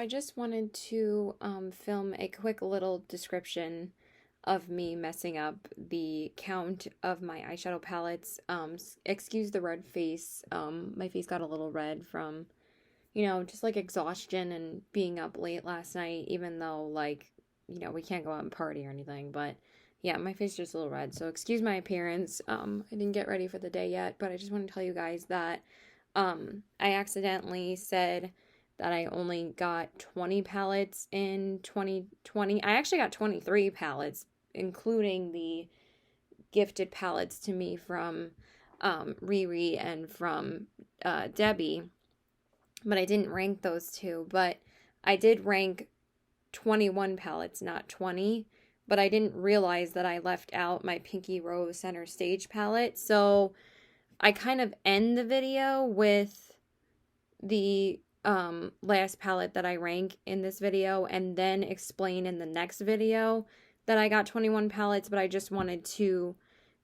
I just wanted to film a quick little description of me messing up the count of my eyeshadow palettes. Excuse the red face. My face got a little red from, just like exhaustion and being up late last night, even though, like, we can't go out and party or anything. But yeah, my face is just a little red. So excuse my appearance. I didn't get ready for the day yet, but I just want to tell you guys that I accidentally said that I only got 20 palettes in 2020. I actually got 23 palettes, including the gifted palettes to me from Riri and from Debbie. But I didn't rank those two. But I did rank 21 palettes, not 20. But I didn't realize that I left out my Pinky Rose Center Stage palette. So I kind of end the video with the last palette that I rank in this video and then explain in the next video that I got 21 palettes, but I just wanted to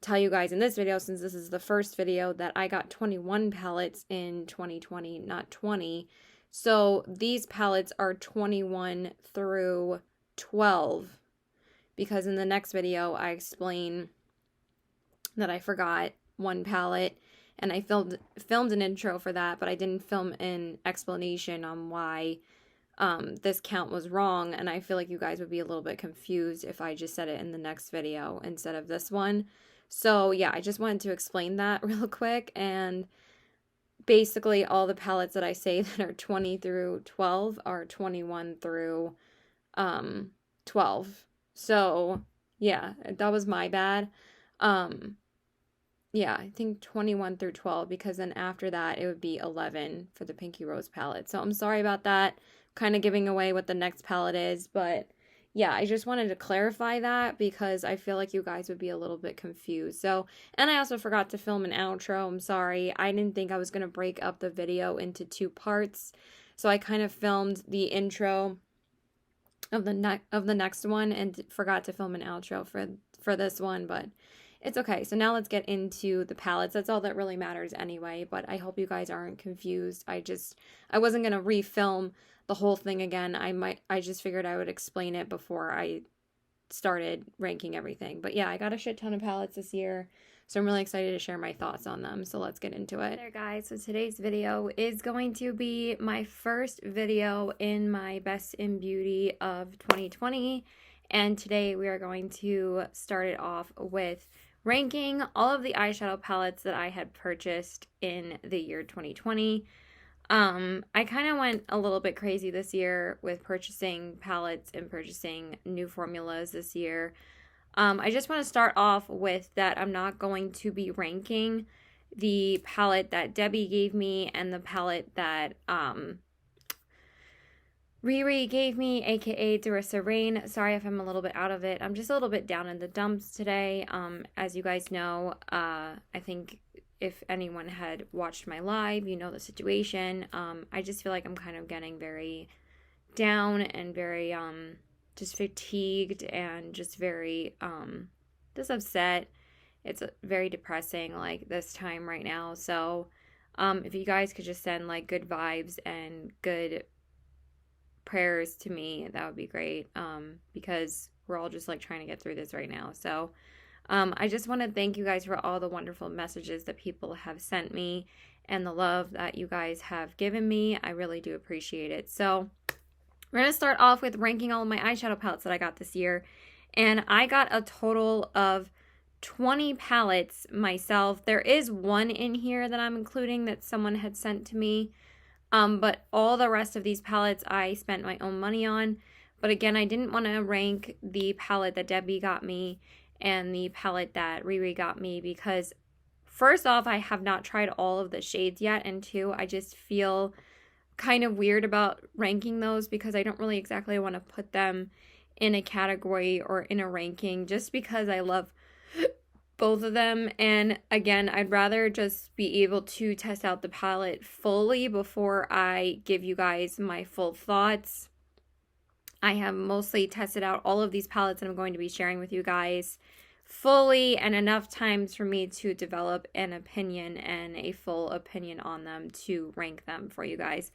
tell you guys in this video, since this is the first video, that I got 21 palettes in 2020, not 20. So these palettes are 21 through 12, because in the next video I explain that I forgot one palette, and I filmed an intro for that, but I didn't film an explanation on why this count was wrong, and I feel like you guys would be a little bit confused if I just said it in the next video instead of this one. So yeah, I just wanted to explain that real quick, and basically all the palettes that I say that are 20 through 12 are 21 through 12. So yeah, that was my bad. Yeah, I think 21 through 12, because then after that it would be 11 for the Pinky Rose palette. So I'm sorry about that, kind of giving away what the next palette is, but yeah, I just wanted to clarify that because I feel like you guys would be a little bit confused. So, and I also forgot to film an outro. I'm sorry. I didn't think I was going to break up the video into two parts. So I kind of filmed the intro of the next one and forgot to film an outro for this one, but it's okay. So now let's get into the palettes. That's all that really matters anyway, but I hope you guys aren't confused. I wasn't going to refilm the whole thing again. I just figured I would explain it before I started ranking everything. But yeah, I got a shit ton of palettes this year, so I'm really excited to share my thoughts on them. So let's get into it. Hey there, guys. So today's video is going to be my first video in my Best in Beauty of 2020. And today we are going to start it off with ranking all of the eyeshadow palettes that I had purchased in the year 2020. I kind of went a little bit crazy this year with purchasing palettes and purchasing new formulas this year. I just want to start off with that I'm not going to be ranking the palette that Debbie gave me and the palette that Riri gave me, aka Durissa Rain. Sorry if I'm a little bit out of it. I'm just a little bit down in the dumps today. As you guys know, I think if anyone had watched my live, you know the situation. I just feel like I'm kind of getting very down and very just fatigued and just very just upset. It's very depressing like this time right now. So if you guys could just send like good vibes and good prayers to me, that would be great, because we're all just like trying to get through this right now. So I just want to thank you guys for all the wonderful messages that people have sent me and the love that you guys have given me. I really do appreciate it. So we're going to start off with ranking all of my eyeshadow palettes that I got this year, and I got a total of 20 palettes myself. There is one in here that I'm including that someone had sent to me. But all the rest of these palettes I spent my own money on. But again, I didn't want to rank the palette that Debbie got me and the palette that Riri got me because first off, I have not tried all of the shades yet, and two, I just feel kind of weird about ranking those because I don't really exactly want to put them in a category or in a ranking just because I love both of them. And again, I'd rather just be able to test out the palette fully before I give you guys my full thoughts. I have mostly tested out all of these palettes and I'm going to be sharing with you guys fully and enough times for me to develop an opinion and a full opinion on them to rank them for you guys.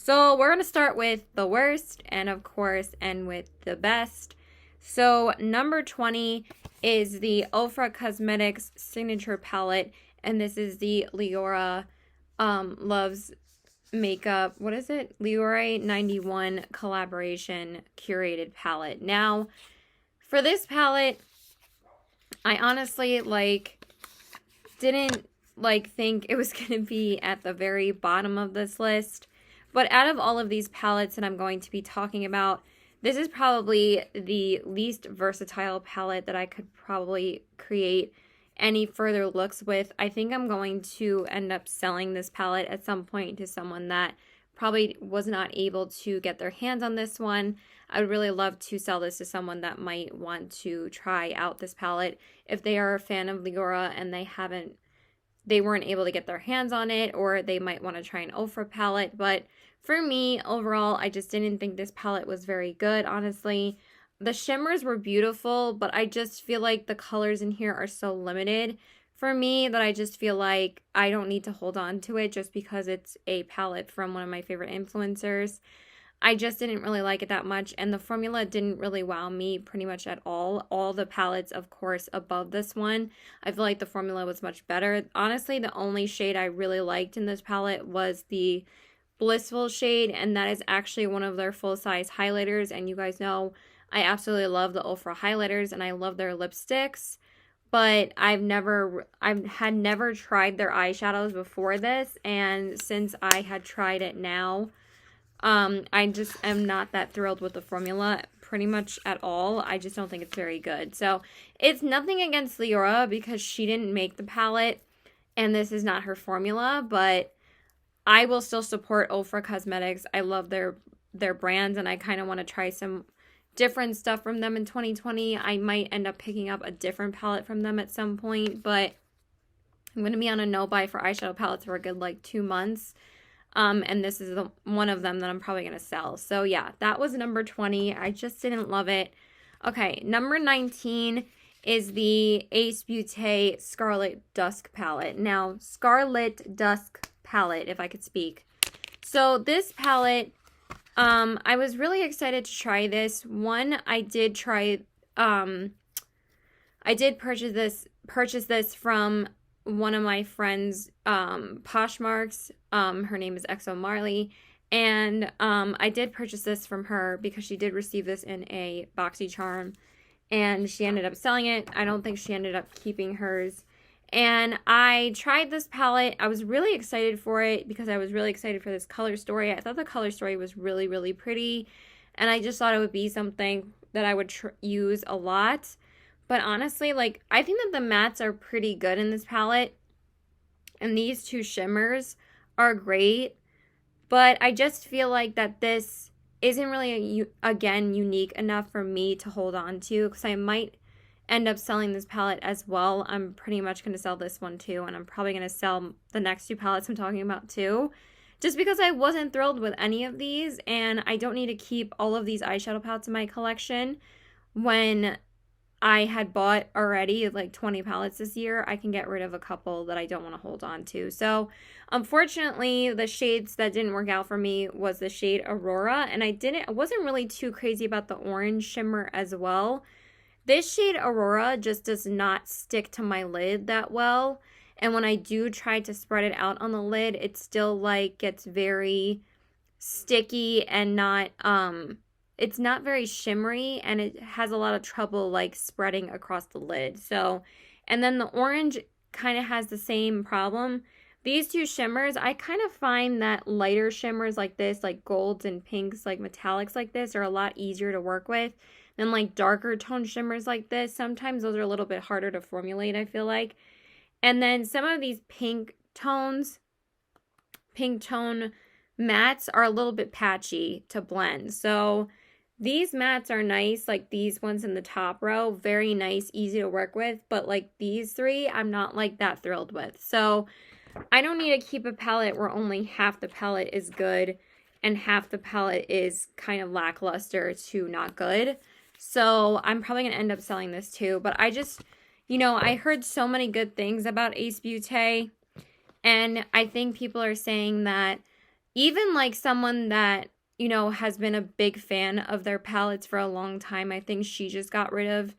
So we're going to start with the worst and, of course, end with the best. So number 20 is the Ofra Cosmetics Signature Palette. And this is the Leora Loves Makeup. What is it? Leora 91 Collaboration Curated Palette. Now, for this palette, I honestly, didn't, think it was going to be at the very bottom of this list. But out of all of these palettes that I'm going to be talking about, this is probably the least versatile palette that I could probably create any further looks with. I think I'm going to end up selling this palette at some point to someone that probably was not able to get their hands on this one. I would really love to sell this to someone that might want to try out this palette if they are a fan of Leora and they weren't able to get their hands on it, or they might want to try an Ofra palette. But for me, overall, I just didn't think this palette was very good, honestly. The shimmers were beautiful, but I just feel like the colors in here are so limited for me that I just feel like I don't need to hold on to it just because it's a palette from one of my favorite influencers. I just didn't really like it that much, and the formula didn't really wow me pretty much at all. All the palettes, of course, above this one, I feel like the formula was much better. Honestly, the only shade I really liked in this palette was the Blissful shade, and that is actually one of their full-size highlighters, and you guys know I absolutely love the Ofra highlighters, and I love their lipsticks, but I've had never tried their eyeshadows before this, and since I had tried it now, I just am not that thrilled with the formula pretty much at all. I just don't think it's very good. So it's nothing against Leora because she didn't make the palette and this is not her formula, but I will still support Ofra Cosmetics. I love their brands, and I kind of want to try some different stuff from them in 2020. I might end up picking up a different palette from them at some point, but I'm going to be on a no-buy for eyeshadow palettes for a good 2 months. And this is one of them that I'm probably going to sell. So yeah, that was number 20. I just didn't love it. Okay, number 19 is the Ace Beauty Scarlet Dusk palette. Now, Scarlet Dusk palette, if I could speak. So this palette, I was really excited to try this. One, I did purchase this from one of my friends, Poshmarks. Her name is Exo Marley, and I did purchase this from her because she did receive this in a BoxyCharm, and she ended up selling it. I don't think she ended up keeping hers. And I tried this palette. I was really excited for it because I was really excited for this color story. I thought the color story was really, really pretty, and I just thought it would be something that I would use a lot. But honestly, I think that the mattes are pretty good in this palette. And these two shimmers are great. But I just feel like that this isn't really, again, unique enough for me to hold on to. Because I might end up selling this palette as well. I'm pretty much going to sell this one too. And I'm probably going to sell the next two palettes I'm talking about too. Just because I wasn't thrilled with any of these. And I don't need to keep all of these eyeshadow palettes in my collection when I had bought already 20 palettes this year. I can get rid of a couple that I don't want to hold on to. So unfortunately, the shades that didn't work out for me was the shade Aurora, and I wasn't really too crazy about the orange shimmer as well. This shade Aurora just does not stick to my lid that well, and when I do try to spread it out on the lid, it still gets very sticky and not it's not very shimmery, and it has a lot of trouble spreading across the lid. So, and then the orange kind of has the same problem. These two shimmers, I kind of find that lighter shimmers like this, golds and pinks, metallics like this, are a lot easier to work with than darker tone shimmers like this. Sometimes those are a little bit harder to formulate, I feel like. And then some of these pink tone mattes are a little bit patchy to blend. So these mattes are nice, these ones in the top row, very nice, easy to work with, but these three, I'm not that thrilled with. So I don't need to keep a palette where only half the palette is good and half the palette is kind of lackluster to not good. So I'm probably going to end up selling this too, but I just, I heard so many good things about Ace Beauty, and I think people are saying that even like someone that, you know, has been a big fan of their palettes for a long time. I think she just got rid of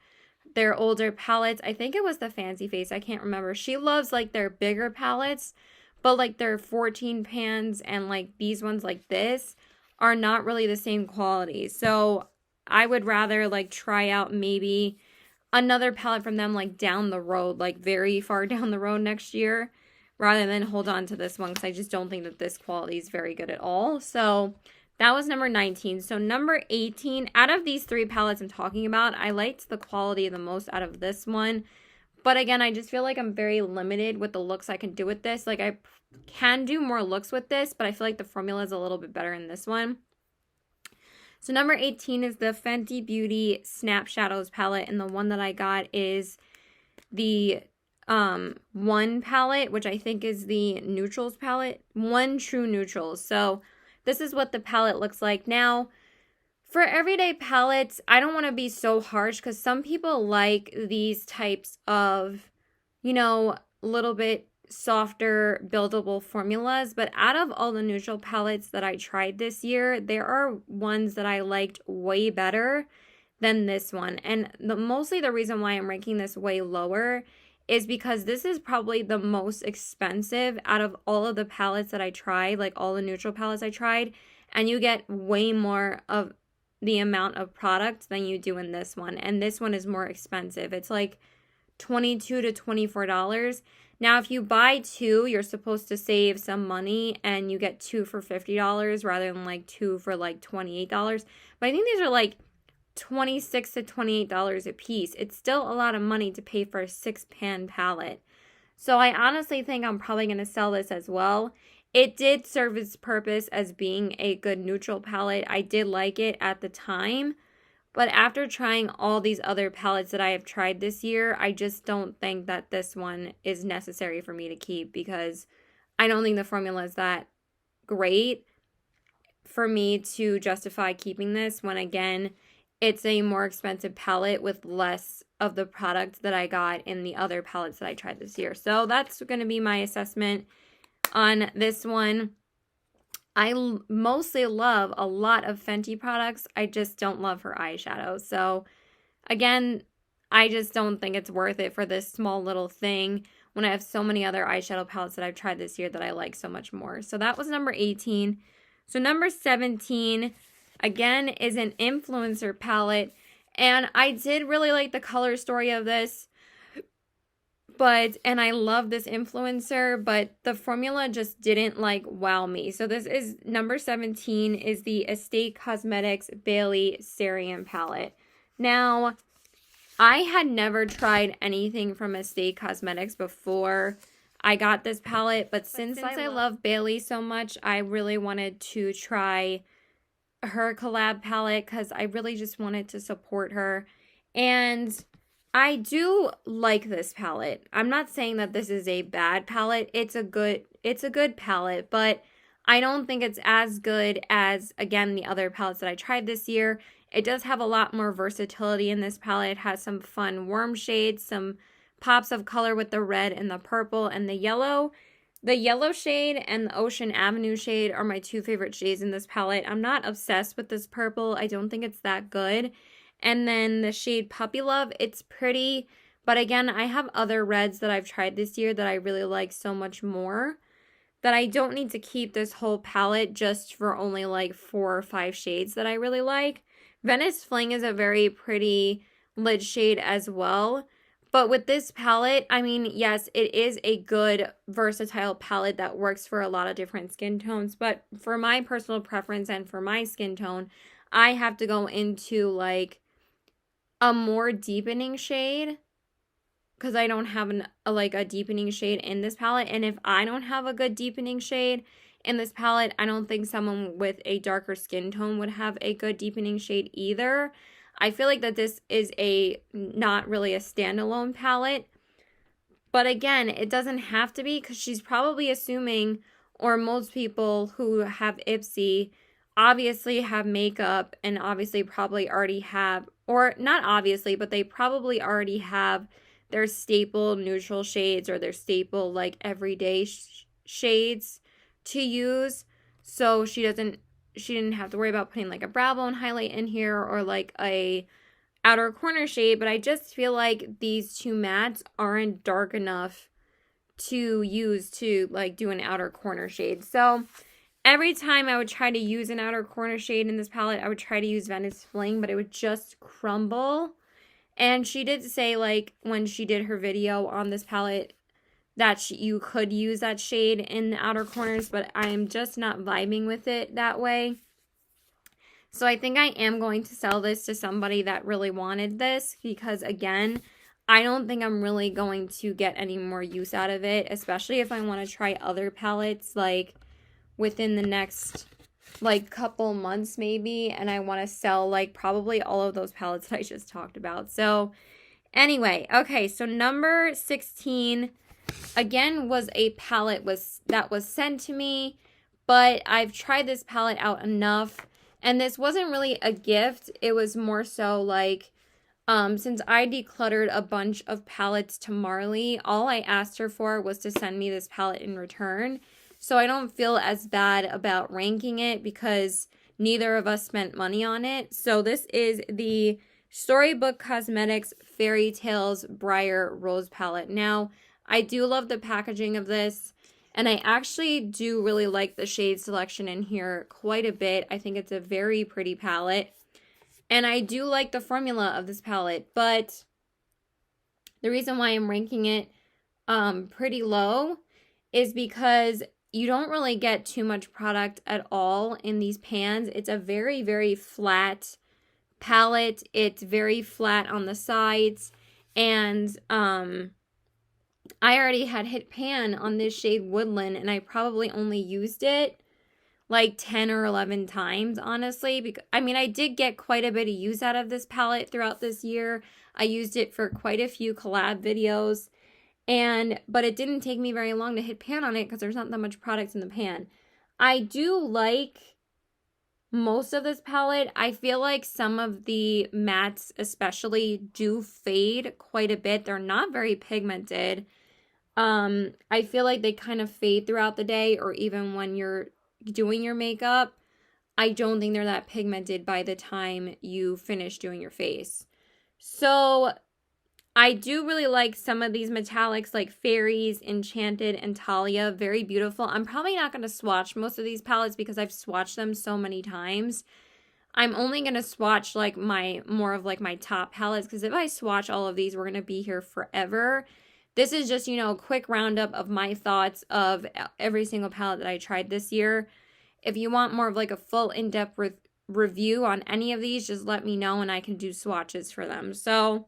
their older palettes. I think it was the Fancy Face. I can't remember. She loves like their bigger palettes, but like their 14 pans and like these ones like this are not really the same quality. So I would rather like try out maybe another palette from them like down the road, like very far down the road next year, rather than hold on to this one because I just don't think that this quality is very good at all. So that was number 19. So number 18, out of these three palettes I'm talking about, I liked the quality the most out of this one. But again, I just feel like I'm very limited with the looks I can do with this. Like I can do more looks with this, but I feel like the formula is a little bit better in this one. So number 18 is the Fenty Beauty Snap Shadows palette, and the one that I got is the One palette, which I think is the Neutrals palette. One True Neutrals. So this is what the palette looks like. Now, for everyday palettes, I don't want to be so harsh because some people like these types of, you know, a little bit softer buildable formulas, but out of all the neutral palettes that I tried this year, there are ones that I liked way better than this one. And mostly the reason why I'm ranking this way lower is because this is probably the most expensive out of all of the palettes that I tried, like all the neutral palettes I tried, and you get way more of the amount of product than you do in this one. And this one is more expensive. It's like $22 to $24. Now, if you buy two, you're supposed to save some money and you get two for $50 rather than like two for like $28. But I think these are like $26 to $28 a piece. It's still a lot of money to pay for a 6-pan palette. So I honestly think I'm probably going to sell this as well. It did serve its purpose as being a good neutral palette. I did like it at the time. But after trying all these other palettes that I have tried this year, I just don't think that this one is necessary for me to keep because I don't think the formula is that great for me to justify keeping this when, again, it's a more expensive palette with less of the product that I got in the other palettes that I tried this year. So that's going to be my assessment on this one. I mostly love a lot of Fenty products. I just don't love her eyeshadow. So again, I just don't think it's worth it for this small little thing when I have so many other eyeshadow palettes that I've tried this year that I like so much more. So that was number 18. So number 17, again, is an influencer palette. And I did really like the color story of this. And I love this influencer, but the formula just didn't like wow me. So this is number 17 is the Estate Cosmetics Bailey Cerulean palette. Now, I had never tried anything from Estate Cosmetics before I got this palette, but since I love Bailey so much, I really wanted to try her collab palette because I really just wanted to support her. And I do like this palette. I'm not saying that this is a bad palette. It's a good palette, but I don't think it's as good as, again, the other palettes that I tried this year. It does have a lot more versatility in this palette. It has some fun warm shades, some pops of color with the red and the purple and the yellow. The yellow shade and the Ocean Avenue shade are my two favorite shades in this palette. I'm not obsessed with this purple. I don't think it's that good. And then the shade Puppy Love, it's pretty, but again, I have other reds that I've tried this year that I really like so much more that I don't need to keep this whole palette just for only like 4 or 5 shades that I really like. Venice Fling is a very pretty lid shade as well, but with this palette, I mean, yes, it is a good versatile palette that works for a lot of different skin tones, but for my personal preference and for my skin tone, I have to go into like a more deepening shade because I don't have a deepening shade in this palette. And if I don't have a good deepening shade in this palette, I don't think someone with a darker skin tone would have a good deepening shade either. I feel like that this is not really a standalone palette. But again, it doesn't have to be because she's probably assuming, or most people who have Ipsy obviously have makeup and obviously probably already have, or not obviously, but they probably already have their staple neutral shades or their staple like everyday shades to use. so she didn't have to worry about putting like a brow bone highlight in here or like a outer corner shade. But I just feel like these two mattes aren't dark enough to use to like do an outer corner shade. So every time I would try to use an outer corner shade in this palette, I would try to use Venice Fling, but it would just crumble. And she did say, like, when she did her video on this palette, that you could use that shade in the outer corners, but I'm just not vibing with it that way. So I think I am going to sell this to somebody that really wanted this, because again, I don't think I'm really going to get any more use out of it, especially if I want to try other palettes like within the next like couple months maybe, and I want to sell like probably all of those palettes that I just talked about. So anyway, okay, so number 16 again was a palette that was sent to me, but I've tried this palette out enough, and this wasn't really a gift. It was more so like since I decluttered a bunch of palettes to Marley, all I asked her for was to send me this palette in return. So I don't feel as bad about ranking it because neither of us spent money on it. So this is the Storybook Cosmetics Fairy Tales Briar Rose Palette. Now, I do love the packaging of this, and I actually do really like the shade selection in here quite a bit. I think it's a very pretty palette. And I do like the formula of this palette, but the reason why I'm ranking it pretty low is because you don't really get too much product at all in these pans. It's a very, very flat palette. It's very flat on the sides, and I already had hit pan on this shade Woodland, and I probably only used it like 10 or 11 times, honestly. Because I mean, I did get quite a bit of use out of this palette throughout this year. I used it for quite a few collab videos, but it didn't take me very long to hit pan on it because there's not that much product in the pan. I do like most of this palette. I feel like some of the mattes especially do fade quite a bit. They're not very pigmented. I feel like they kind of fade throughout the day, or even when you're doing your makeup. I don't think they're that pigmented by the time you finish doing your face. So I do really like some of these metallics like Fairies, Enchanted, and Talia. Very beautiful. I'm probably not going to swatch most of these palettes because I've swatched them so many times. I'm only going to swatch like more of my top palettes, because if I swatch all of these, we're going to be here forever. This is just, a quick roundup of my thoughts of every single palette that I tried this year. If you want more of like a full in-depth review on any of these, just let me know and I can do swatches for them. So,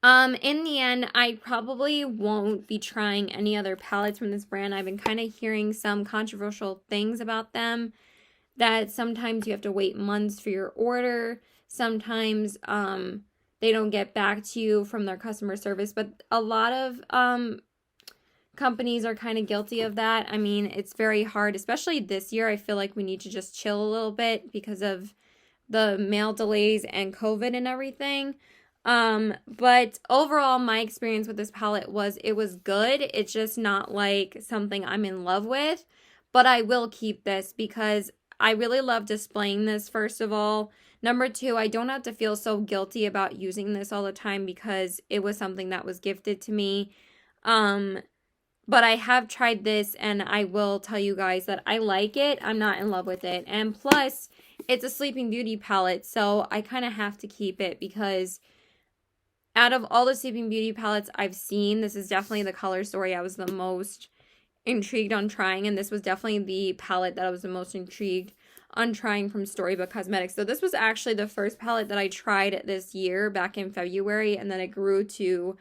in the end, I probably won't be trying any other palettes from this brand. I've been kind of hearing some controversial things about them, that sometimes you have to wait months for your order. Sometimes, they don't get back to you from their customer service, but a lot of companies are kind of guilty of that. I mean, it's very hard, especially this year. I feel like we need to just chill a little bit because of the mail delays and COVID and everything. But overall, my experience with this palette was, it was good. It's just not like something I'm in love with, but I will keep this because I really love displaying this, first of all. Number two, I don't have to feel so guilty about using this all the time because it was something that was gifted to me. But I have tried this, and I will tell you guys that I like it. I'm not in love with it. And plus, it's a Sleeping Beauty palette, so I kind of have to keep it because out of all the Sleeping Beauty palettes I've seen, this is definitely the color story I was the most intrigued on trying, and this was definitely the palette that I was the most intrigued on trying from Storybook Cosmetics. So this was actually the first palette that I tried this year back in February, and then it grew to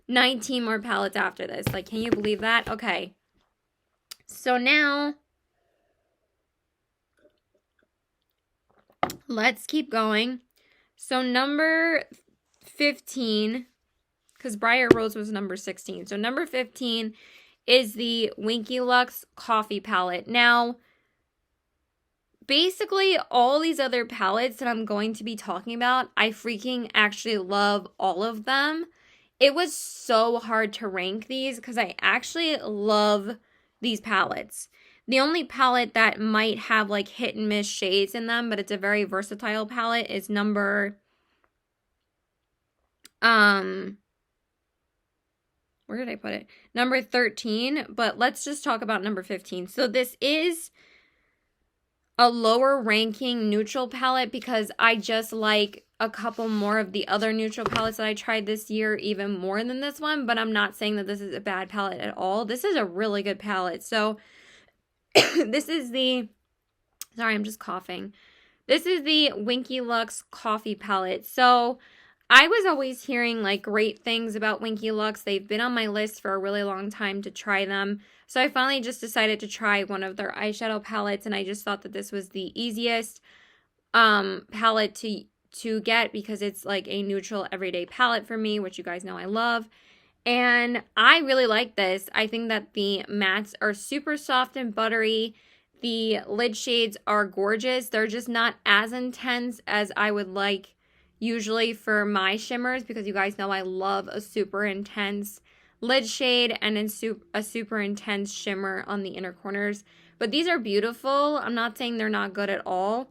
19 more palettes after this. Like, can you believe that? Okay. So now let's keep going. So number 15, because Briar Rose was number 16. So number 15 is the Winky Luxe Coffee Palette. Now, basically all these other palettes that I'm going to be talking about, I freaking actually love all of them. it was so hard to rank these because I actually love these palettes. The only palette that might have like hit and miss shades in them, but it's a very versatile palette, is number where did I put it? Number 13, but let's just talk about number 15. So this is a lower ranking neutral palette because I just like a couple more of the other neutral palettes that I tried this year even more than this one, but I'm not saying that this is a bad palette at all. This is a really good palette. So this is the, sorry, I'm just coughing. This is the Winky Luxe Coffee Palette. So I was always hearing like great things about Winky Luxe. They've been on my list for a really long time to try them. So I finally just decided to try one of their eyeshadow palettes, and I just thought that this was the easiest palette to get because it's like a neutral everyday palette for me, which you guys know I love. And I really like this. I think that the mattes are super soft and buttery. The lid shades are gorgeous. They're just not as intense as I would like usually for my shimmers, because you guys know I love a super intense lid shade and a super intense shimmer on the inner corners. But these are beautiful. I'm not saying they're not good at all.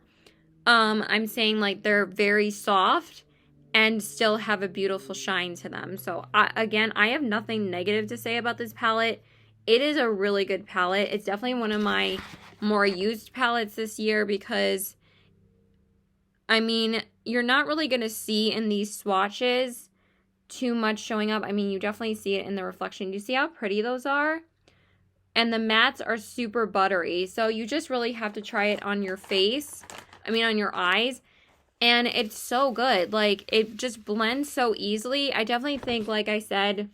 I'm saying like they're very soft and still have a beautiful shine to them. So again, I have nothing negative to say about this palette. It is a really good palette. It's definitely one of my more used palettes this year because, I mean, you're not really going to see in these swatches too much showing up. I mean, you definitely see it in the reflection. You see how pretty those are? And the mattes are super buttery. So you just really have to try it on your face. I mean, on your eyes. And it's so good. Like, it just blends so easily. I definitely think, like I said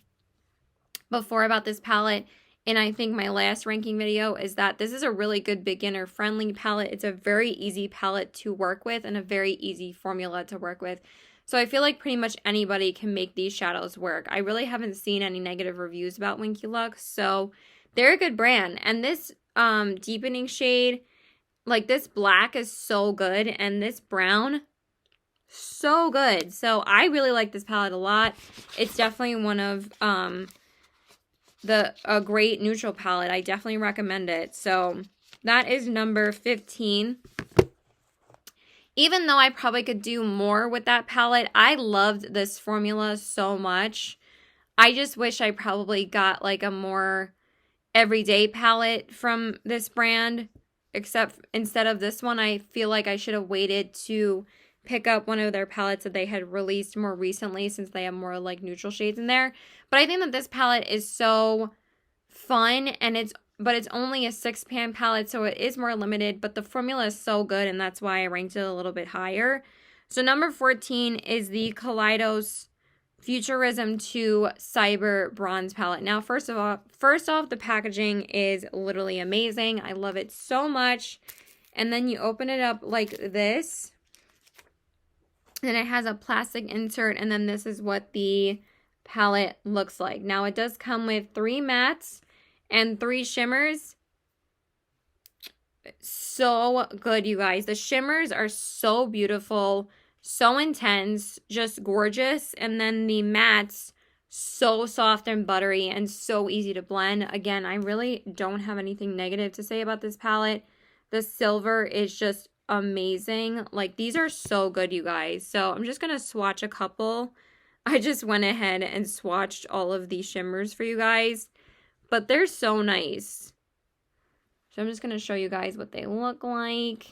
before about this palette, and I think my last ranking video, is that this is a really good beginner-friendly palette. It's a very easy palette to work with and a very easy formula to work with. So I feel like pretty much anybody can make these shadows work. I really haven't seen any negative reviews about Winky Luxe, so they're a good brand. And this deepening shade, like this black is so good, and this brown, so good. So I really like this palette a lot. It's definitely one of a great neutral palette. I definitely recommend it. So that is number 15. Even though I probably could do more with that palette, I loved this formula so much. I just wish I probably got like a more everyday palette from this brand. Except instead of this one, I feel like I should have waited to pick up one of their palettes that they had released more recently, since they have more like neutral shades in there. But I think that this palette is so fun, and it's only a 6-pan palette, so it is more limited, but the formula is so good, and that's why I ranked it a little bit higher. So number 14 is the Kaleidos Futurism 2 Cyber Bronze Palette. Now, first off, the packaging is literally amazing. I love it so much. And then you open it up like this, and it has a plastic insert, and then this is what the palette looks like. Now, it does come with 3 mattes and 3 shimmers. So good, you guys. The shimmers are so beautiful, so intense, just gorgeous. And then the mattes, so soft and buttery and so easy to blend. Again, I really don't have anything negative to say about this palette. The silver is just amazing. Like, these are so good, you guys. So I'm just gonna swatch a couple. I just went ahead and swatched all of these shimmers for you guys, but they're so nice. So I'm just gonna show you guys what they look like,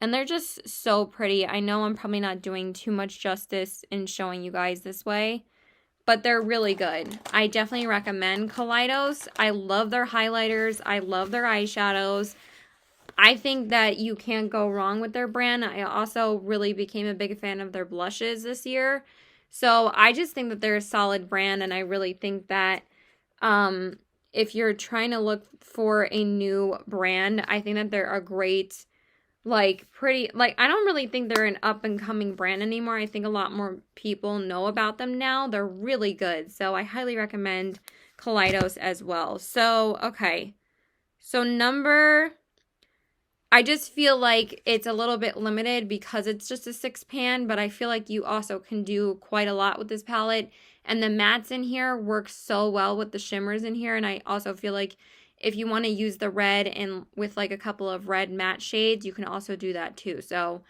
and they're just so pretty. I know I'm probably not doing too much justice in showing you guys this way, but they're really good. I definitely recommend Kaleidos. I love their highlighters. I love their eyeshadows. I think that you can't go wrong with their brand. I also really became a big fan of their blushes this year. So I just think that they're a solid brand, and I really think that if you're trying to look for a new brand, I think that they're a great, like, pretty, like, I don't really think they're an up-and-coming brand anymore. I think a lot more people know about them now. They're really good. So I highly recommend Kaleidos as well. So, okay. So number I just feel like it's a little bit limited because it's just a 6-pan, but I feel like you also can do quite a lot with this palette. And the mattes in here work so well with the shimmers in here. And I also feel like if you want to use the red and with like a couple of red matte shades, you can also do that too. So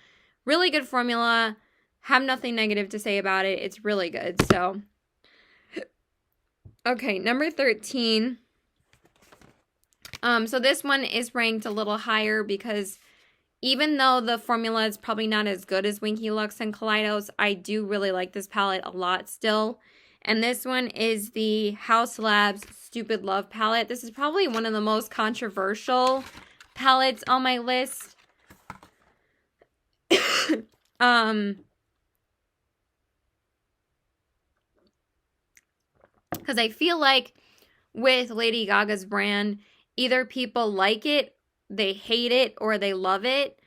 really good formula. Have nothing negative to say about it. It's really good. So, okay, number 13. So this one is ranked a little higher because even though the formula is probably not as good as Winky, Luxe, and Kaleidos, I do really like this palette a lot still. And this one is the Haus Labs Stupid Love palette. This is probably one of the most controversial palettes on my list. Because I feel like with Lady Gaga's brand, either people like it, they hate it, or they love it.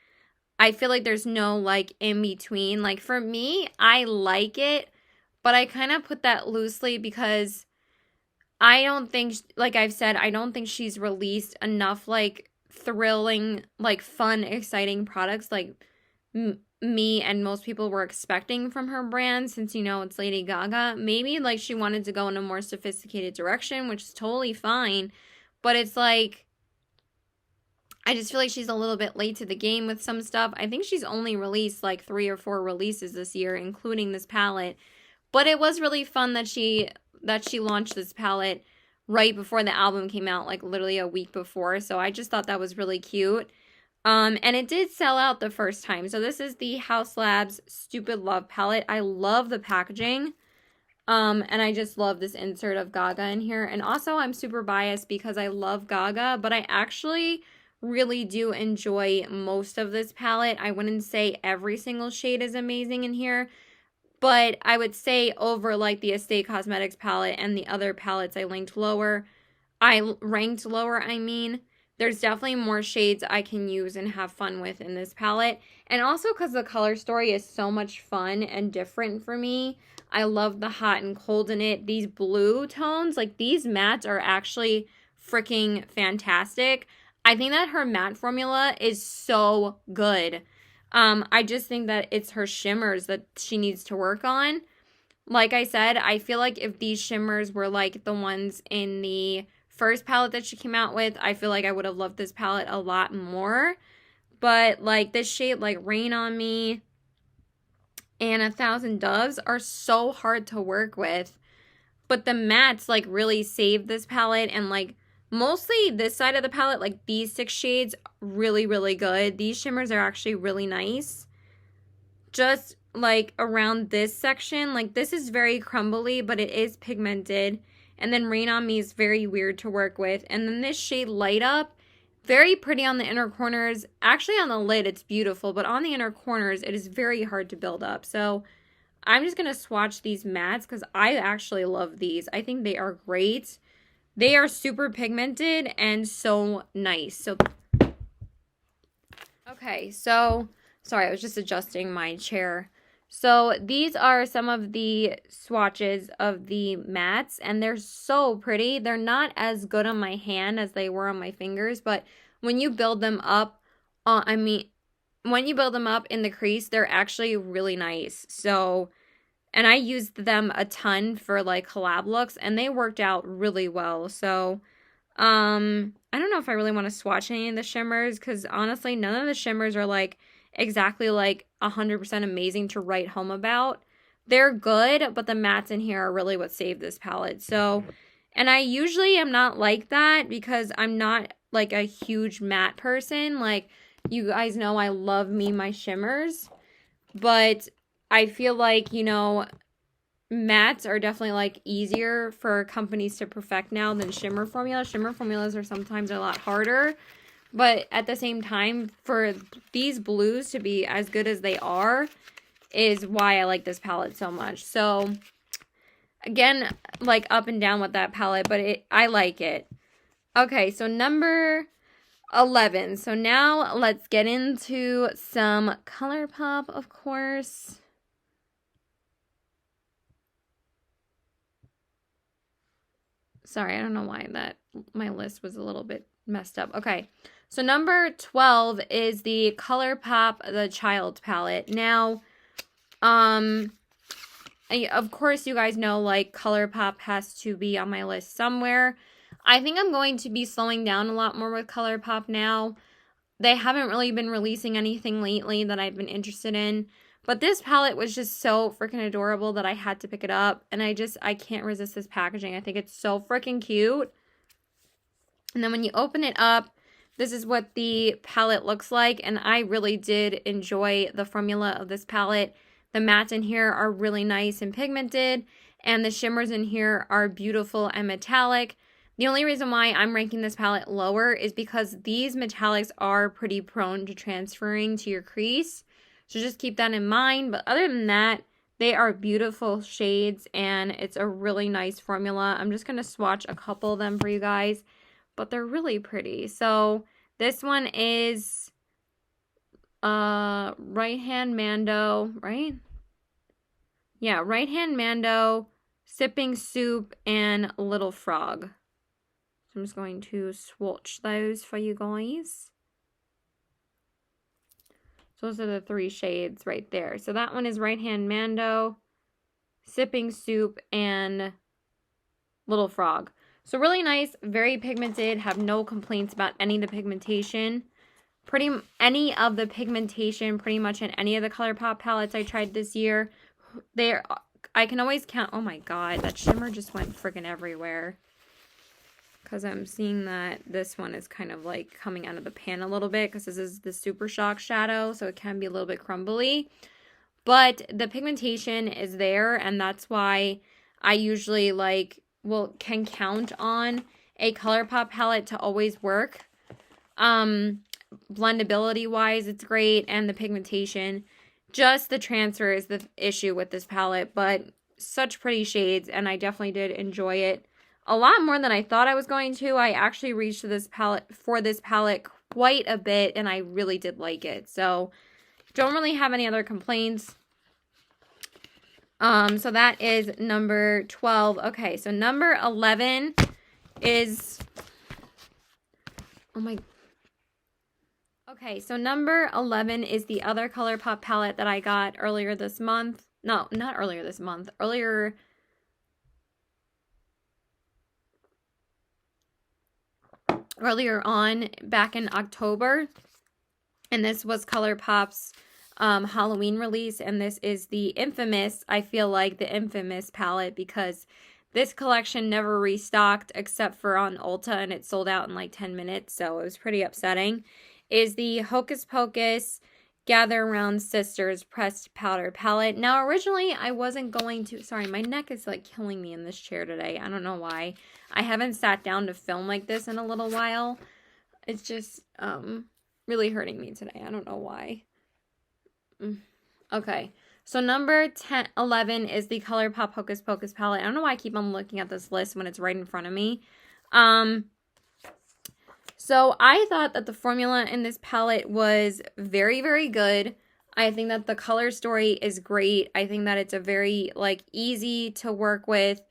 I feel like there's no like in between. Like for me, I like it, but I kind of put that loosely because I don't think, like I've said, I don't think she's released enough like thrilling, like fun, exciting products like me and most people were expecting from her brand, since you know it's Lady Gaga. Maybe like she wanted to go in a more sophisticated direction, which is totally fine, but it's like I just feel like she's a little bit late to the game with some stuff. I think she's only released like 3 or 4 releases this year, including this palette. But it was really fun that she launched this palette right before the album came out, like literally a week before. So I just thought that was really cute. And it did sell out the first time. So this is the Haus Labs Stupid Love palette. I love the packaging. And I just love this insert of Gaga in here. And also I'm super biased because I love Gaga, but I actually really do enjoy most of this palette. I wouldn't say every single shade is amazing in here, but I would say over like the Estate Cosmetics palette and the other palettes I ranked lower, there's definitely more shades I can use and have fun with in this palette. And also because the color story is so much fun and different for me. I love the hot and cold in it. These blue tones, like these mattes are actually freaking fantastic. I think that her matte formula is so good. I just think that it's her shimmers that she needs to work on. Like I said, I feel like if these shimmers were like the ones in the first palette that she came out with, I feel like I would have loved this palette a lot more. But like this shade like Rain on Me and 1,000 Doves are so hard to work with. But the mattes like really saved this palette, and like mostly this side of the palette, like these 6 shades, really, really good. These shimmers are actually really nice. Just like around this section, like this is very crumbly, but it is pigmented. And then Rain on Me is very weird to work with. And then this shade Light Up, very pretty on the inner corners. Actually on the lid, it's beautiful, but on the inner corners, it is very hard to build up. So I'm just going to swatch these mattes because I actually love these. I think they are great. They are super pigmented and so nice. So, okay, so, sorry, I was just adjusting my chair. So these are some of the swatches of the mattes, and they're so pretty. They're not as good on my hand as they were on my fingers, but when you build them up, when you build them up in the crease, they're actually really nice. So, and I used them a ton for like collab looks, and they worked out really well. So, I don't know if I really want to swatch any of the shimmers, because honestly, none of the shimmers are like exactly like 100% amazing to write home about. They're good, but the mattes in here are really what saved this palette. So, and I usually am not like that because I'm not like a huge matte person. Like, you guys know I love my shimmers, but I feel like, you know, mattes are definitely like easier for companies to perfect now than shimmer formulas. Shimmer formulas are sometimes a lot harder, but at the same time, for these blues to be as good as they are is why I like this palette so much. So again, like up and down with that palette, but I like it. Okay, so number 11. So now let's get into some ColourPop, of course. Sorry, I don't know why my list was a little bit messed up. Okay, So number 12 is the ColourPop The Child palette. Now, of course, you guys know, like, ColourPop has to be on my list somewhere. I think I'm going to be slowing down a lot more with ColourPop now. They haven't really been releasing anything lately that I've been interested in. But this palette was just so freaking adorable that I had to pick it up. And I can't resist this packaging. I think it's so freaking cute. And then when you open it up, this is what the palette looks like. And I really did enjoy the formula of this palette. The mattes in here are really nice and pigmented. And the shimmers in here are beautiful and metallic. The only reason why I'm ranking this palette lower is because these metallics are pretty prone to transferring to your crease. So just keep that in mind. But other than that, they are beautiful shades and it's a really nice formula. I'm just going to swatch a couple of them for you guys, but they're really pretty. So this one is Right Hand Mando, right? Yeah, Right Hand Mando, Sipping Soup, and Little Frog. So I'm just going to swatch those for you guys. So those are the 3 shades right there. So that one is Right Hand Mando, Sipping Soup, and Little Frog. So really nice, very pigmented, have no complaints about any of the pigmentation. Any of the pigmentation pretty much in any of the ColourPop palettes I tried this year. I can always count. Oh my god, that shimmer just went freaking everywhere. Because I'm seeing that this one is kind of like coming out of the pan a little bit. Because this is the Super Shock shadow. So it can be a little bit crumbly. But the pigmentation is there. And that's why I usually can count on a ColourPop palette to always work. Blendability wise, it's great. And the pigmentation. Just the transfer is the issue with this palette. But such pretty shades. And I definitely did enjoy it a lot more than I thought I was going to. I actually reached this palette quite a bit, and I really did like it. So, don't really have any other complaints. So that is number 12. Okay, so number 11 is... Oh my... Okay, so number 11 is the other ColourPop palette that I got earlier this month. No, not earlier this month. Earlier on, back in October, and this was ColourPop's Halloween release, and this is the infamous, I feel like the infamous palette, because this collection never restocked except for on Ulta, and it sold out in like 10 minutes, so it was pretty upsetting, is the Hocus Pocus Gather Around Sisters Pressed Powder palette. Now, originally, I wasn't going to... Sorry, my neck is like killing me in this chair today. I don't know why. I haven't sat down to film like this in a little while. It's just really hurting me today. I don't know why. Okay. So number 11 is the ColourPop Hocus Pocus palette. I don't know why I keep on looking at this list when it's right in front of me. So I thought that the formula in this palette was very, very good. I think that the color story is great. I think that it's a very easy to work with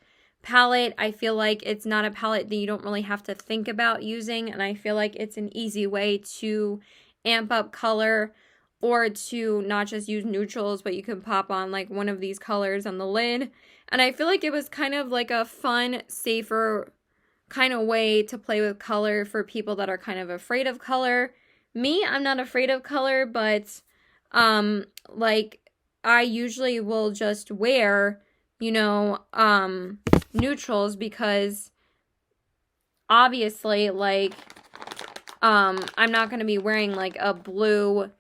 palette. I feel like it's not a palette that you don't really have to think about using, and I feel like it's an easy way to amp up color or to not just use neutrals, but you can pop on one of these colors on the lid. And I feel like it was kind of like a fun, safer kind of way to play with color for people that are kind of afraid of color. Me, I'm not afraid of color, but I usually will just wear, neutrals because obviously I'm not going to be wearing a blue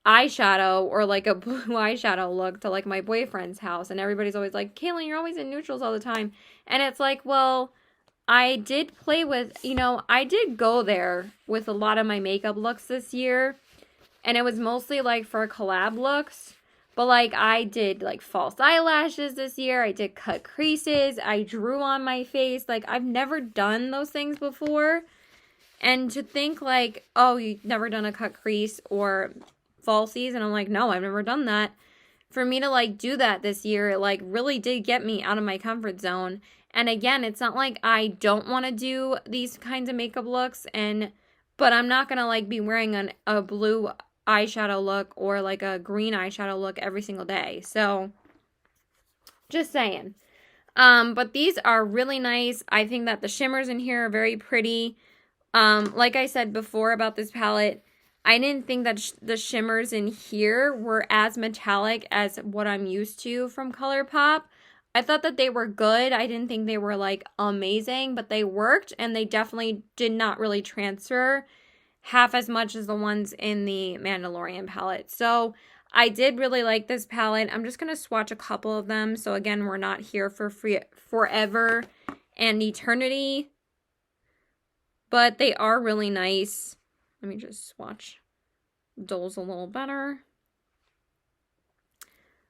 eyeshadow or a blue eyeshadow look to my boyfriend's house, and everybody's always like, Kaylin, you're always in neutrals all the time. And it's well, I did play with, I did go there with a lot of my makeup looks this year, and it was mostly for collab looks. But I did false eyelashes this year. I did cut creases. I drew on my face. I've never done those things before. And to think oh, you've never done a cut crease or falsies, and I'm no, I've never done that. For me to do that this year, it really did get me out of my comfort zone. And again, it's not I don't want to do these kinds of makeup looks and but I'm not gonna like be wearing a blue eyeshadow look or like a green eyeshadow look every single day. So just saying. But these are really nice. I think that the shimmers in here are very pretty. Like I said before about this palette, I didn't think that the shimmers in here were as metallic as what I'm used to from ColourPop. I thought that they were good. I didn't think they were like amazing, but they worked, and they definitely did not really transfer half as much as the ones in the Mandalorian palette. So I did really like this palette. I'm just going to swatch a couple of them. So again, we're not here for forever and eternity, but they are really nice. Let me just swatch those a little better.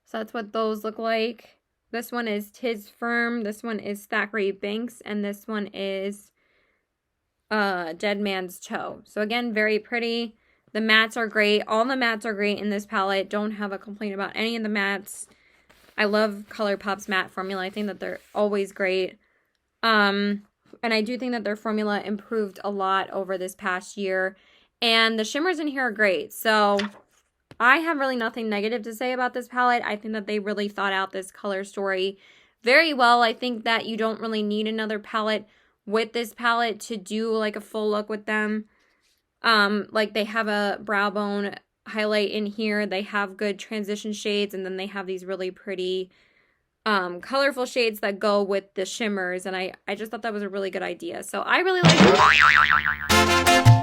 So that's what those look like. This one is Tis Firm. This one is Thackeray Binks. And this one is Dead Man's Toe. So again, very pretty. The mattes are great. All the mattes are great in this palette. Don't have a complaint about any of the mattes. I love ColourPop's matte formula. I think that they're always great. And I do think that their formula improved a lot over this past year. And the shimmers in here are great. So I have really nothing negative to say about this palette. I think that they really thought out this color story very well. I think that you don't really need another palette with this palette to do like a full look with them. Like they have a brow bone highlight in here. They have good transition shades, and then they have these really pretty colorful shades that go with the shimmers, and I just thought that was a really good idea. So I really like it.